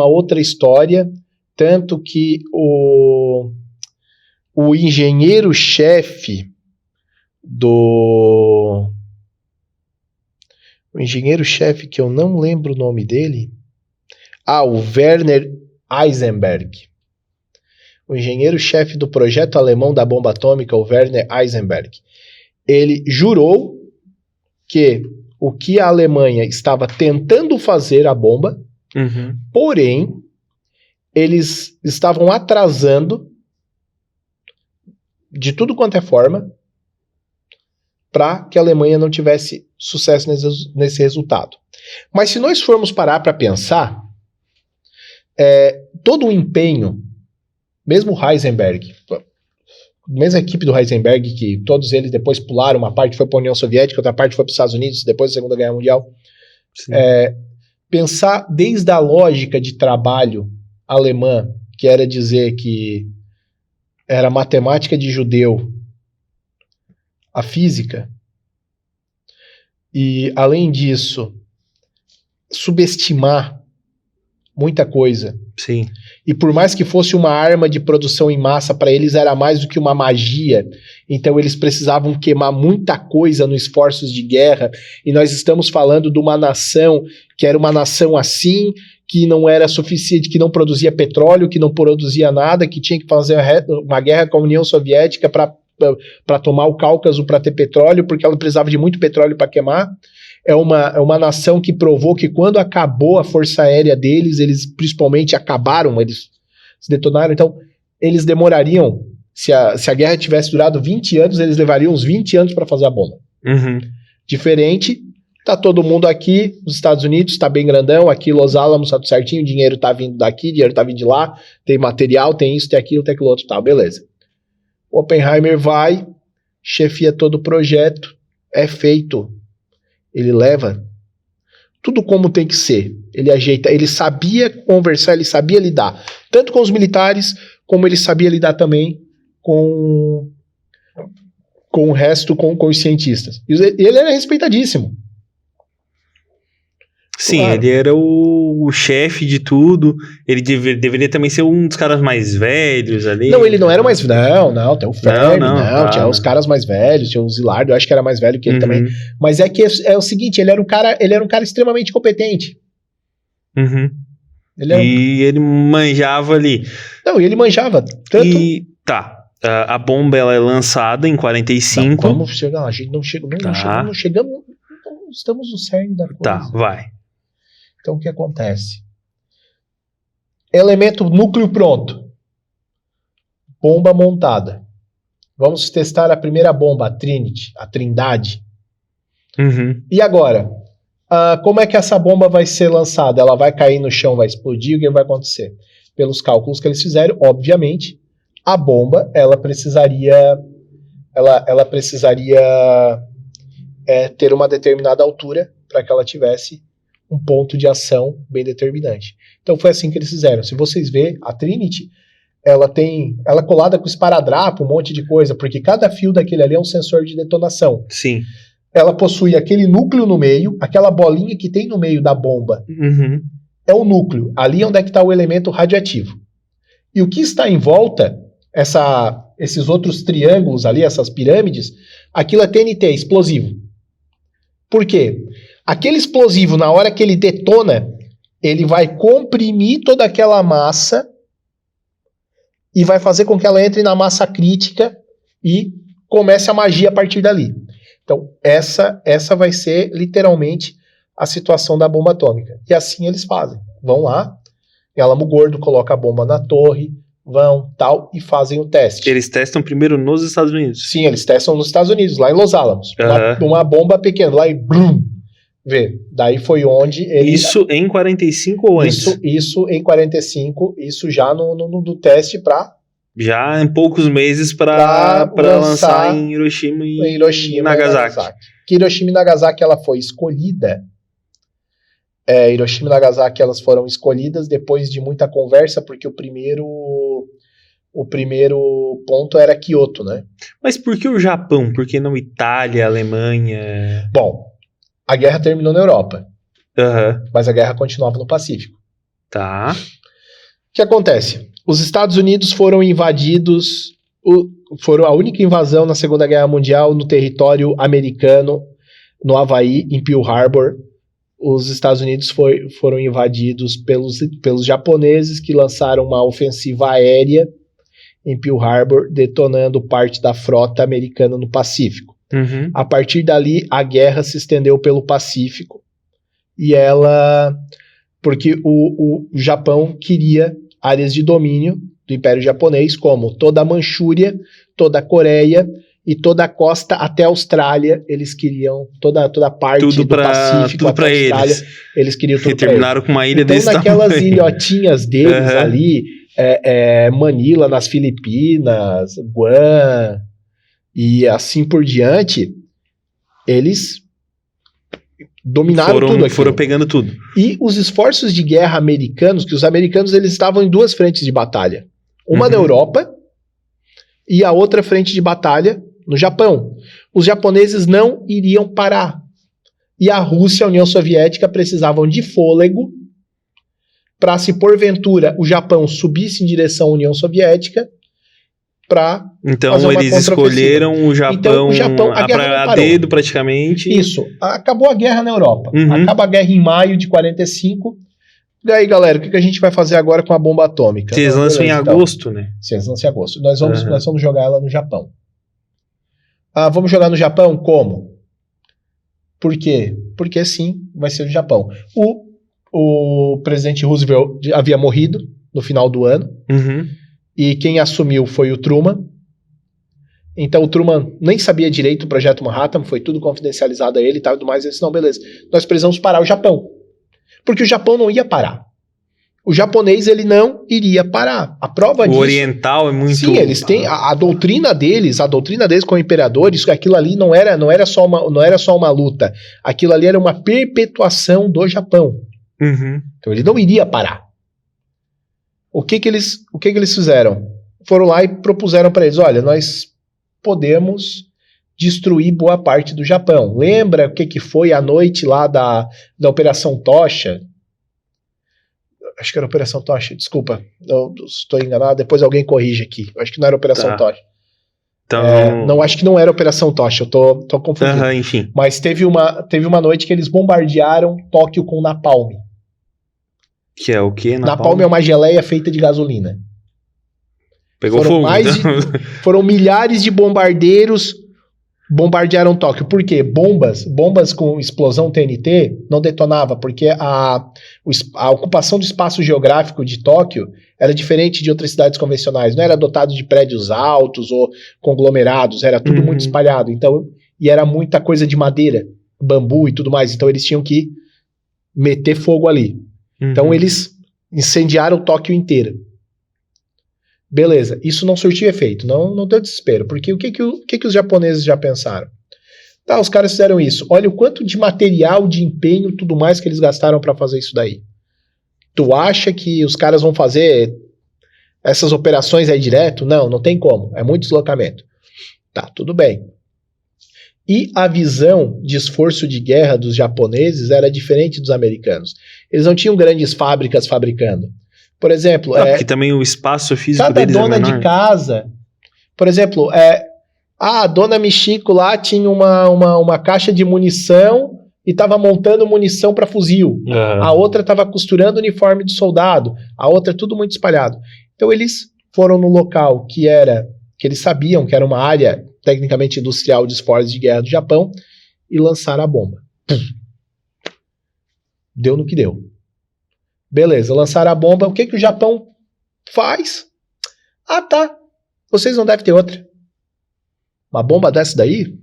outra história, tanto que o engenheiro-chefe o engenheiro-chefe, que eu não lembro o nome dele, o Werner Heisenberg. O engenheiro-chefe do projeto alemão da bomba atômica, o Werner Heisenberg, ele jurou que o que a Alemanha estava tentando fazer a bomba, porém, eles estavam atrasando de tudo quanto é forma para que a Alemanha não tivesse sucesso nesse resultado. Mas se nós formos parar para pensar, todo o empenho, mesmo o Heisenberg, mesma equipe do Heisenberg, que todos eles depois pularam, uma parte foi para a União Soviética, outra parte foi para os Estados Unidos, depois da Segunda Guerra Mundial, pensar desde a lógica de trabalho alemã, que era dizer que era matemática de judeu, a física, e além disso subestimar muita coisa. Sim. E por mais que fosse uma arma de produção em massa, para eles era mais do que uma magia, então eles precisavam queimar muita coisa nos esforços de guerra, e nós estamos falando de uma nação que era uma nação assim, que não era suficiente, que não produzia petróleo, que não produzia nada, que tinha que fazer uma guerra com a União Soviética para tomar o Cáucaso, para ter petróleo, porque ela precisava de muito petróleo para queimar. É uma nação que provou que quando acabou a força aérea deles, eles principalmente acabaram, eles se detonaram. Então, eles demorariam, se a guerra tivesse durado 20 anos, eles levariam uns 20 anos para fazer a bomba. Diferente, tá todo mundo aqui, nos Estados Unidos, tá bem grandão, aqui Los Alamos, tá tudo certinho, o dinheiro tá vindo daqui, o dinheiro tá vindo de lá, tem material, tem isso, tem aquilo, tem aquilo outro, tal, beleza. O Oppenheimer vai, chefia todo o projeto, é feito. Ele leva tudo como tem que ser. Ele ajeita, ele sabia conversar, ele sabia lidar, tanto com os militares, como ele sabia lidar também com o resto, com os cientistas. E ele era respeitadíssimo. Sim, Claro. ele era o chefe de tudo. Ele deveria também ser um dos caras mais velhos ali. Não, ele não era mais... Não, tem o Fermi, tá, tinha os caras mais velhos, tinha o Zilardo, eu acho que era mais velho que ele também. Uhum, Mas é que é o seguinte, ele era um cara extremamente competente. uhum. Ele era E ele manjava ali. Não, e ele manjava tanto... E tá, a bomba ela é lançada em 45. Não, vamos chegar lá, a gente não chegamos, Tá. não chegamos, não estamos no cerne da coisa. Tá, vai. Então o que acontece? Elemento núcleo pronto. Bomba montada. Vamos testar a primeira bomba, a Trinity, a Trindade. Uhum. E agora? Como é que essa bomba vai ser lançada? Ela vai cair no chão, vai explodir? O que vai acontecer? Pelos cálculos que eles fizeram, obviamente, a bomba ela precisaria ter uma determinada altura para que ela tivesse um ponto de ação bem determinante. Então foi assim que eles fizeram. Se vocês verem, a Trinity, ela é colada com esparadrapo, um monte de coisa, porque cada fio daquele ali é um sensor de detonação. Sim. Ela possui aquele núcleo no meio, aquela bolinha que tem no meio da bomba, Uhum. é o núcleo, ali onde é que está o elemento radioativo. E o que está em volta, esses outros triângulos ali, essas pirâmides, aquilo é TNT, explosivo. Por quê? Aquele explosivo, na hora que ele detona, ele vai comprimir toda aquela massa e vai fazer com que ela entre na massa crítica e comece a magia a partir dali. Então, essa vai ser literalmente a situação da bomba atômica. E assim eles fazem. Vão lá, em Alamogordo, coloca a bomba na torre, vão, tal, e fazem o teste. Eles testam primeiro nos Estados Unidos. Sim, eles testam nos Estados Unidos, lá em Los Alamos. Uma bomba pequena, lá e blum, vê. Daí foi onde ele... Isso em 45 ou antes? Isso em 45, isso já no teste para... Já em poucos meses para lançar em Hiroshima e Nagasaki. Que Hiroshima e Nagasaki ela foi escolhida. Hiroshima e Nagasaki elas foram escolhidas depois de muita conversa, porque o primeiro ponto era Kyoto, né? Mas por que o Japão? Por que não Itália, Alemanha? Bom, a guerra terminou na Europa, mas a guerra continuava no Pacífico. Tá. O que acontece? Os Estados Unidos foram invadidos, foram a única invasão na Segunda Guerra Mundial no território americano, no Havaí, em Pearl Harbor. Os Estados Unidos foram invadidos pelos japoneses, que lançaram uma ofensiva aérea em Pearl Harbor, detonando parte da frota americana no Pacífico. Uhum. A partir dali, a guerra se estendeu pelo Pacífico, porque o Japão queria áreas de domínio do Império Japonês, como toda a Manchúria, toda a Coreia e toda a costa até a Austrália. Eles queriam toda a parte tudo do Pacífico tudo até a Austrália. Eles queriam tudo. Terminaram com uma ilha então, desse naquelas tamanho. ilhotinhas deles ali, Manila nas Filipinas, Guam e assim por diante, eles dominaram tudo aquilo. Foram pegando tudo. E os esforços de guerra americanos, que os americanos eles estavam em duas frentes de batalha. Uma na Europa e a outra frente de batalha no Japão. Os japoneses não iriam parar. E a Rússia e a União Soviética precisavam de fôlego para, se porventura o Japão subisse em direção à União Soviética, para então fazer uma eles escolheram o Japão, a dedo praticamente. Isso, acabou a guerra na Europa. Acaba a guerra em maio de 45. E aí, galera, o que a gente vai fazer agora com a bomba atômica? Vocês lançam em agosto, né? Vocês lançam em agosto. Nós vamos jogar ela no Japão. Vamos jogar no Japão? Como? Por quê? Porque sim, vai ser no Japão. O presidente Roosevelt havia morrido no final do ano. E quem assumiu foi o Truman. Então o Truman nem sabia direito o projeto Manhattan, foi tudo confidencializado a ele e tal, e tudo mais. Ele disse, não, beleza, nós precisamos parar o Japão. Porque o Japão não ia parar. O japonês, ele não iria parar. A prova disso... O oriental é muito... Sim, eles têm... A doutrina deles com o imperador, aquilo ali não era só uma luta. Aquilo ali era uma perpetuação do Japão. Então ele não iria parar. O que eles fizeram? Foram lá e propuseram para eles, olha, nós podemos destruir boa parte do Japão. Lembra o que foi a noite lá da Operação Tocha? Acho que era Operação Tocha, desculpa, eu estou enganado, depois alguém corrige aqui. Eu acho que não era Operação Tocha. Então... não, acho que não era Operação Tocha, eu tô confundindo. Enfim. Mas teve uma noite que eles bombardearam Tóquio com napalm. Que é o quê? Napalm é uma geleia feita de gasolina. Pegou fogo. Foram milhares de bombardeiros bombardearam Tóquio. Por quê? Bombas com explosão TNT não detonava, porque a ocupação do espaço geográfico de Tóquio era diferente de outras cidades convencionais. Não era dotado de prédios altos ou conglomerados, era tudo muito espalhado. Então, e era muita coisa de madeira, bambu e tudo mais. Então, eles tinham que meter fogo ali. Então, eles incendiaram Tóquio inteira. Beleza, isso não surtiu efeito, não deu desespero, porque o que os japoneses já pensaram? Tá, os caras fizeram isso, olha o quanto de material, de empenho, tudo mais que eles gastaram para fazer isso daí. Tu acha que os caras vão fazer essas operações aí direto? Não tem como, é muito deslocamento. Tá, tudo bem. E a visão de esforço de guerra dos japoneses era diferente dos americanos. Eles não tinham grandes fábricas fabricando. Por exemplo... porque também o espaço físico deles é menor. Cada dona de casa... Por exemplo, a dona Michiko lá tinha uma caixa de munição e estava montando munição para fuzil. A outra estava costurando uniforme de soldado. A outra, tudo muito espalhado. Então eles foram no local que eles sabiam que era uma área tecnicamente industrial de esforços de guerra do Japão e lançaram a bomba. Deu no que deu. Beleza, lançaram a bomba. O que o Japão faz? Ah, tá. Vocês não devem ter outra. Uma bomba dessa daí?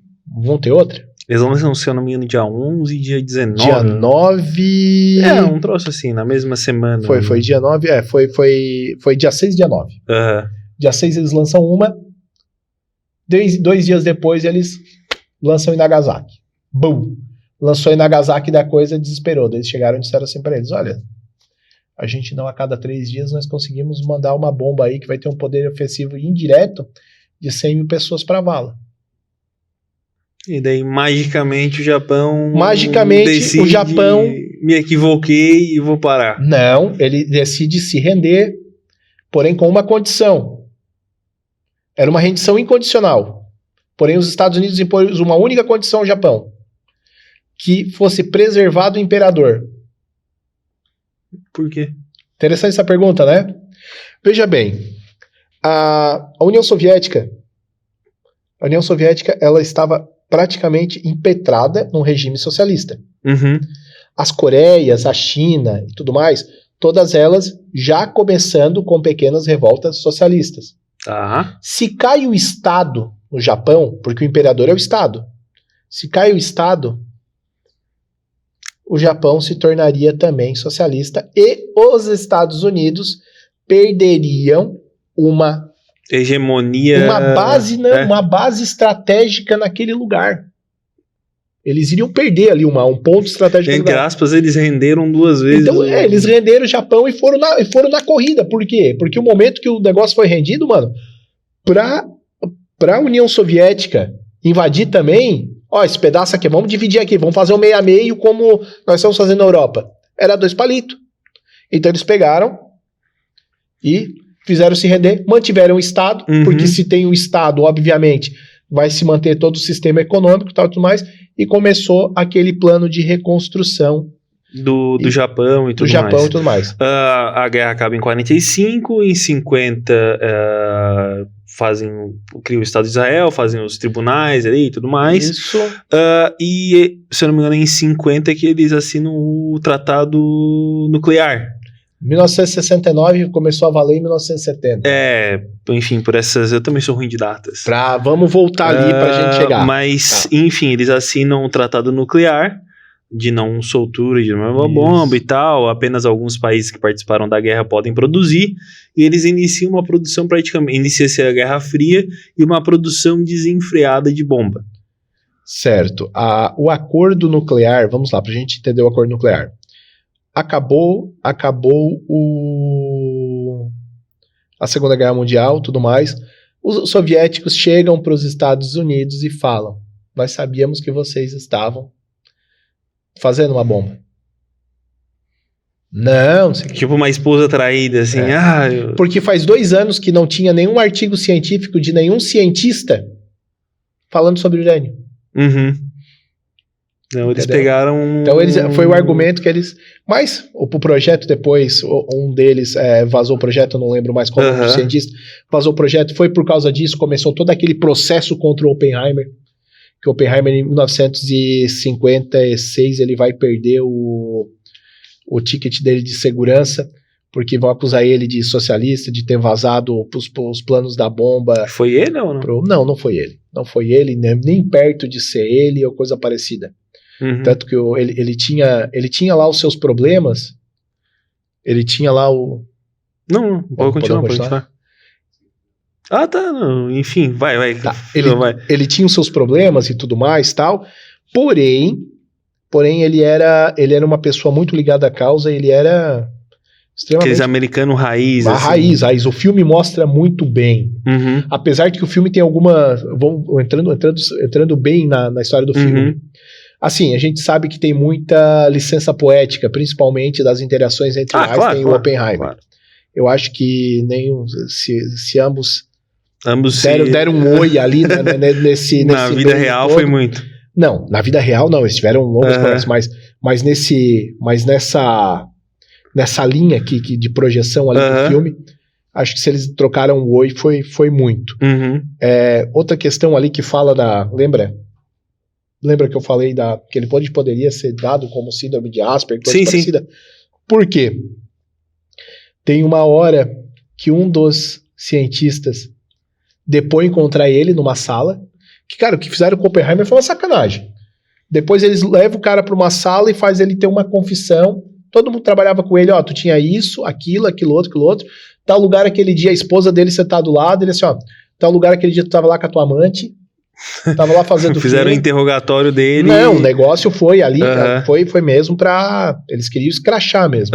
Vão ter outra? Eles lançam, se eu não me engano, dia 11 e dia 19. Dia 9... um troço assim, na mesma semana. Foi dia 9, foi dia 6 e dia 9. Dia 6 eles lançam uma. 2 dias depois eles lançam em Nagasaki. Bum! Lançou em Nagasaki da coisa, desesperou. Eles chegaram e disseram assim pra eles, olha... A gente não, a cada 3 dias, nós conseguimos mandar uma bomba aí que vai ter um poder ofensivo indireto de 100 mil pessoas para a vala. E daí, magicamente, o Japão... o Japão... Me equivoquei e vou parar. Não, ele decide se render, porém com uma condição. Era uma rendição incondicional. Porém, os Estados Unidos impôs uma única condição ao Japão. Que fosse preservado o imperador. Por quê? Interessante essa pergunta, né? Veja bem, a União Soviética, ela estava praticamente impetrada num regime socialista. As Coreias, a China e tudo mais, todas elas já começando com pequenas revoltas socialistas. Se cai o Estado no Japão, porque o imperador é o Estado, se cai o Estado... o Japão se tornaria também socialista e os Estados Unidos perderiam uma hegemonia, uma base estratégica naquele lugar. Eles iriam perder ali um ponto estratégico. Entre aspas, eles renderam 2 vezes. Então, eles renderam o Japão e foram na corrida. Por quê? Porque o momento que o negócio foi rendido, mano, pra a União Soviética invadir também... esse pedaço aqui, vamos dividir aqui, vamos fazer um meio a meio como nós estamos fazendo na Europa. Era 2 palitos. Então eles pegaram e fizeram se render, mantiveram o Estado, porque se tem o Estado, obviamente, vai se manter todo o sistema econômico e tal, tudo mais, e começou aquele plano de reconstrução do Japão e tudo mais. A guerra acaba em 45, em 50 criam o Estado de Israel, fazem os tribunais ali e tudo mais. Isso. E, se eu não me engano, em 50 que eles assinam o Tratado Nuclear. 1969 começou a valer em 1970. Enfim, por essas... Eu também sou ruim de datas. Vamos voltar ali pra gente chegar. Mas, enfim, eles assinam o Tratado Nuclear, de não soltura de uma bomba e tal, apenas alguns países que participaram da guerra podem produzir, e eles iniciam uma produção inicia-se a Guerra Fria e uma produção desenfreada de bomba. Certo. O acordo nuclear, vamos lá, pra gente entender o acordo nuclear. Acabou a Segunda Guerra Mundial, tudo mais. Os soviéticos chegam para os Estados Unidos e falam, nós sabíamos que vocês estavam fazendo uma bomba. Não sei o que. Tipo uma esposa traída, assim. Porque faz 2 anos que não tinha nenhum artigo científico de nenhum cientista falando sobre urânio. Uhum. Não, eles pegaram... Então, foi o argumento que eles... Mas, o projeto depois, um deles vazou o projeto, eu não lembro mais qual é o cientista, vazou o projeto, foi por causa disso, começou todo aquele processo contra o Oppenheimer, que o Oppenheimer, em 1956, ele vai perder o ticket dele de segurança, porque vão acusar ele de socialista, de ter vazado os planos da bomba. Foi ele ou não? Não foi ele. Não foi ele, nem perto de ser ele ou coisa parecida. Uhum. Tanto que ele tinha lá os seus problemas, ele tinha lá o... Não, pode continuar. Ah, tá, não. Enfim, vai. Tá. Ele tinha os seus problemas e tudo mais, tal, porém ele era uma pessoa muito ligada à causa, ele era extremamente... Aqueles americanos raiz. Raiz. O filme mostra muito bem. Uhum. Apesar de que o filme tem alguma... entrando bem na história do filme. Assim, a gente sabe que tem muita licença poética, principalmente das interações entre Einstein e o Oppenheimer. Claro. Eu acho que se ambos deram um oi ali nesse na vida real todo. Foi muito. Não, na vida real não, eles tiveram longos projetos, mas nessa linha aqui de projeção ali do filme, acho que se eles trocaram um oi foi muito. Uhum. Outra questão ali que fala Lembra que eu falei que ele poderia ser dado como síndrome de Asperger, coisa parecida? Sim. Por quê? Tem uma hora que um dos cientistas depõe contra ele numa sala, que, cara, o que fizeram com o Oppenheimer foi uma sacanagem. Depois eles levam o cara para uma sala e faz ele ter uma confissão. Todo mundo trabalhava com ele, tu tinha isso, aquilo outro. Tal lugar aquele dia, a esposa dele você tá do lado, ele assim, tal lugar aquele dia tu tava lá com a tua amante, tava lá fazendo fizeram o interrogatório dele. Não, o negócio foi ali, foi mesmo eles queriam escrachar mesmo.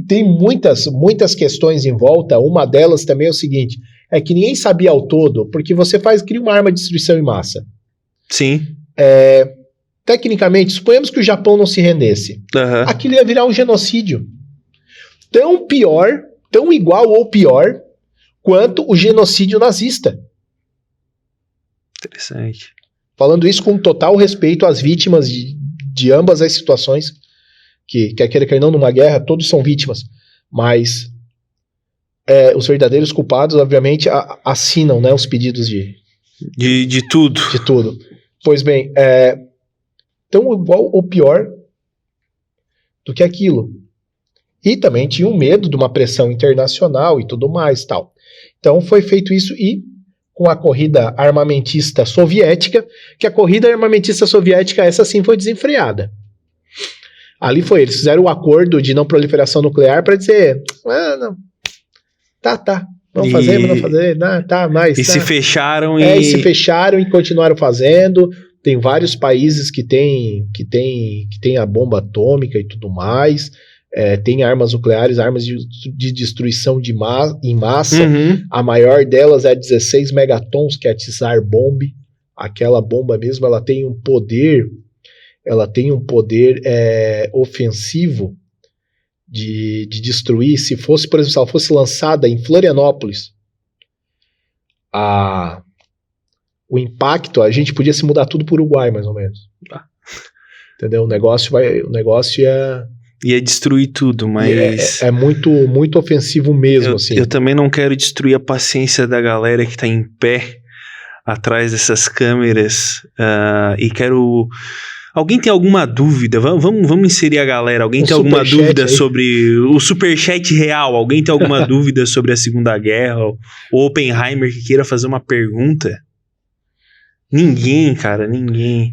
Tem muitas questões em volta. Uma delas também é o seguinte, é que ninguém sabia ao todo, porque você cria uma arma de destruição em massa. Sim. Tecnicamente, suponhamos que o Japão não se rendesse. Aquilo ia virar um genocídio. Tão igual ou pior, quanto o genocídio nazista. Interessante. Falando isso com total respeito às vítimas de ambas as situações, que quer queira, quer não, numa guerra, todos são vítimas, mas os verdadeiros culpados, obviamente, assinam, né, os pedidos de tudo. De tudo. Pois bem, tão igual ou pior do que aquilo. E também tinha um medo de uma pressão internacional e tudo mais, tal. Então foi feito isso com a corrida armamentista soviética, que a corrida armamentista soviética, essa sim foi desenfreada. Ali eles fizeram o acordo de não proliferação nuclear para dizer, não, tá, vamos fazer, mas não fazer, mas... E se fecharam e se fecharam e continuaram fazendo. Tem vários países que tem a bomba atômica e tudo mais. Tem armas nucleares, armas de destruição em massa. A maior delas é 16 megatons, que é a Tsar Bomb. Aquela bomba mesmo, ela tem um poder ofensivo de destruir. Se fosse, por exemplo, se ela fosse lançada em Florianópolis, o impacto, a gente podia se mudar tudo para o Uruguai, mais ou menos. Entendeu? O negócio ia destruir tudo, mas... É muito, muito ofensivo mesmo, assim. Eu também não quero destruir a paciência da galera que tá em pé atrás dessas câmeras, e quero... Alguém tem alguma dúvida? Vamos inserir a galera. Alguém tem alguma dúvida sobre o superchat real? Alguém tem alguma dúvida sobre a Segunda Guerra? O Oppenheimer que queira fazer uma pergunta? Ninguém, cara, ninguém.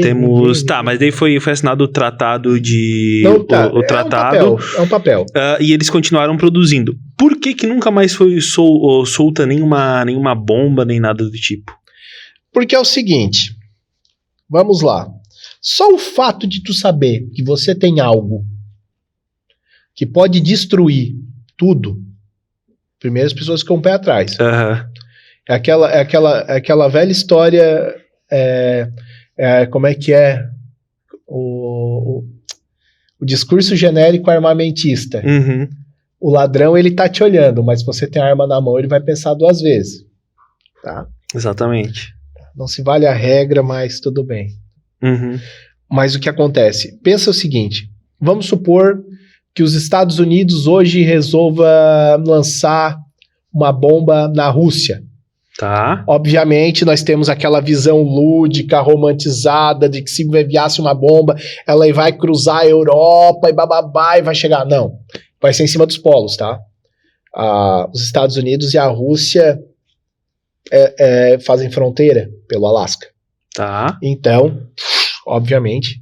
Temos... Tá, mas daí foi assinado o tratado de... Não, tá. O tratado. É um papel. E eles continuaram produzindo. Por que nunca mais foi solta nenhuma bomba, nem nada do tipo? Porque é o seguinte. Vamos lá. Só o fato de tu saber que você tem algo que pode destruir tudo, primeiro as pessoas ficam um pé atrás. É aquela velha história como é que é o discurso genérico armamentista. Uhum. O ladrão, ele tá te olhando, mas se você tem a arma na mão, ele vai pensar 2 vezes. Tá? Exatamente. Não se vale a regra, mas tudo bem. Uhum. Mas o que acontece? Pensa o seguinte, vamos supor que os Estados Unidos hoje resolva lançar uma bomba na Rússia. Tá. Obviamente, nós temos aquela visão lúdica, romantizada, de que se enviasse uma bomba, ela vai cruzar a Europa e bababá e vai chegar. Não, vai ser em cima dos polos, tá? Os Estados Unidos e a Rússia fazem fronteira pelo Alasca. Tá. Então, obviamente,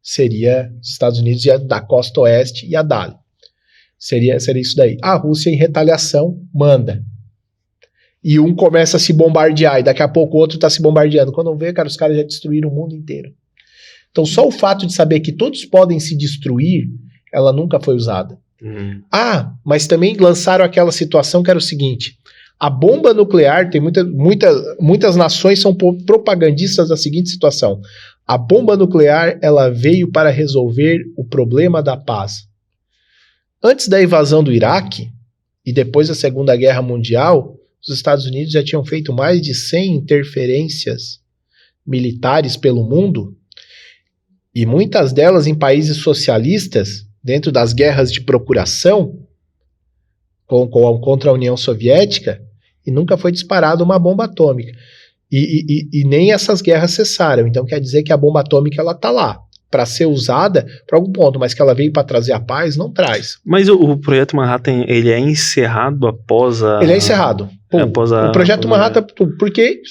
seria os Estados Unidos da costa oeste e a Dali. Seria isso daí. A Rússia, em retaliação, manda. E um começa a se bombardear, e daqui a pouco o outro está se bombardeando. Quando vê, cara, os caras já destruíram o mundo inteiro. Então, só o fato de saber que todos podem se destruir, ela nunca foi usada. Mas também lançaram aquela situação que era o seguinte: a bomba nuclear, tem muitas nações são propagandistas da seguinte situação: a bomba nuclear, ela veio para resolver o problema da paz. Antes da invasão do Iraque, e depois da Segunda Guerra Mundial, os Estados Unidos já tinham feito mais de 100 interferências militares pelo mundo, e muitas delas em países socialistas, dentro das guerras de procuração contra a União Soviética, e nunca foi disparada uma bomba atômica. E nem essas guerras cessaram. Então quer dizer que a bomba atômica ela está lá para ser usada para algum ponto, mas que ela veio para trazer a paz, não traz. Mas o Projeto Manhattan, ele é encerrado após a... Ele é encerrado. O Projeto Manhattan, porque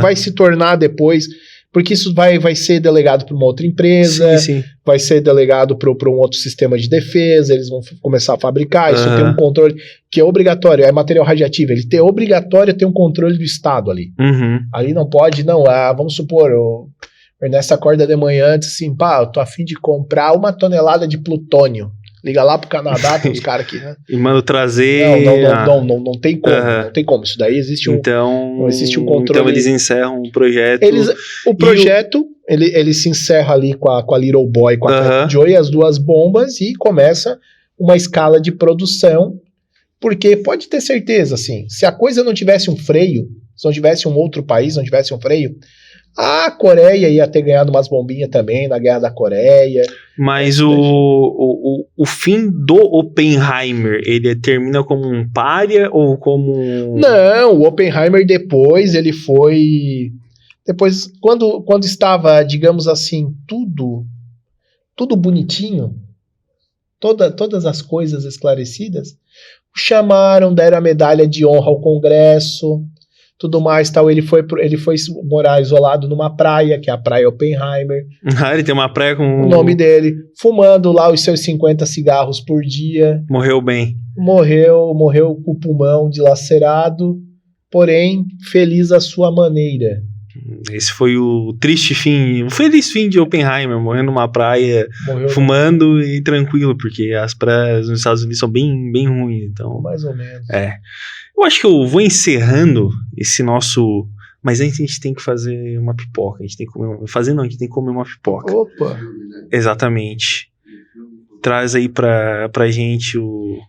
vai se tornar depois... Porque isso vai ser delegado para uma outra empresa, sim. Vai ser delegado para um outro sistema de defesa, eles vão começar a fabricar, isso tem um controle que é obrigatório, é material radioativo, ele é obrigatório ter um controle do Estado ali. Uhum. Ali não pode, vamos supor, o Ernesto acorda de manhã e diz assim, eu tô a fim de comprar 1 tonelada de plutônio. Liga lá pro Canadá, tem uns caras aqui, né? E manda trazer... Não tem como, não tem como. Isso daí existe um controle. Então eles encerram o projeto. O projeto, ele se encerra ali com a Little Boy, com a Joy, e as 2 bombas, e começa uma escala de produção, porque pode ter certeza, assim, se a coisa não tivesse um freio, se não tivesse um outro país, não tivesse um freio, a Coreia ia ter ganhado umas bombinhas também na Guerra da Coreia. Mas o fim do Oppenheimer, ele termina como um pária ou como... Não, o Oppenheimer depois, ele foi... Depois, quando estava, digamos assim, tudo bonitinho, todas as coisas esclarecidas, chamaram, deram a medalha de honra ao Congresso... tudo mais, tal, ele foi morar isolado numa praia, que é a Praia Oppenheimer. Ele tem uma praia com... O nome dele, fumando lá os seus 50 cigarros por dia. Morreu bem. Morreu com o pulmão dilacerado, porém, feliz à sua maneira. Esse foi o feliz fim de Oppenheimer, morrendo numa praia, fumando e tranquilo, porque as praias nos Estados Unidos são bem, bem ruins, então... Mais ou menos. Eu acho que eu vou encerrando esse nosso... Mas antes a gente tem que fazer uma pipoca. A gente tem que comer a gente tem que comer uma pipoca. Opa! Exatamente. Traz aí pra gente o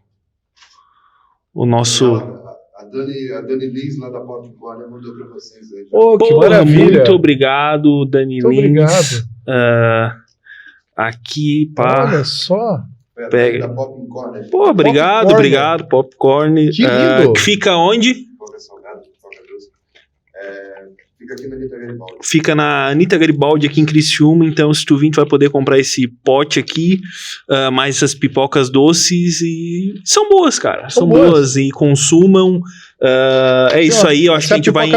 nosso... A Dani Lins lá da Popcorn mandou pra vocês aí. Que maravilha! Muito obrigado, Dani Lins. Muito obrigado. Aqui, pá... Olha só... Pega. Popcorn. Pô, obrigado, Popcorn. Que lindo. Fica onde? Pipoca salgada, pipoca doce. Fica aqui na Anitta Garibaldi. Fica na Anitta Garibaldi, aqui em Criciúma. Então, se tu vir, tu vai poder comprar esse pote aqui, mais essas pipocas doces. E são boas, cara. São boas. E consumam. Isso aí. Eu acho que a gente vai...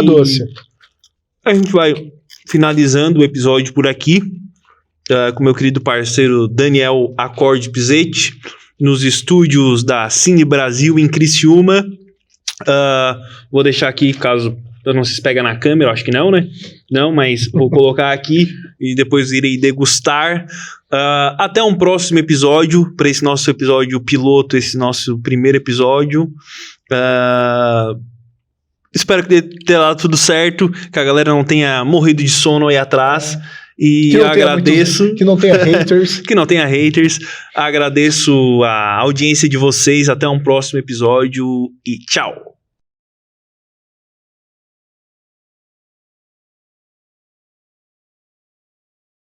A gente vai finalizando o episódio por aqui. Com meu querido parceiro Daniel Acorde Pizzetti, nos estúdios da Cine Brasil em Criciúma. Vou deixar aqui, caso eu não se pega na câmera, acho que não, né? Não, mas vou colocar aqui e depois irei degustar. Até um próximo episódio, para esse nosso episódio piloto, esse nosso primeiro episódio. Espero que tenha dado tudo certo, que a galera não tenha morrido de sono aí atrás. E eu agradeço. Que não tenha haters. Que não tenha haters. Agradeço a audiência de vocês. Até um próximo episódio e tchau.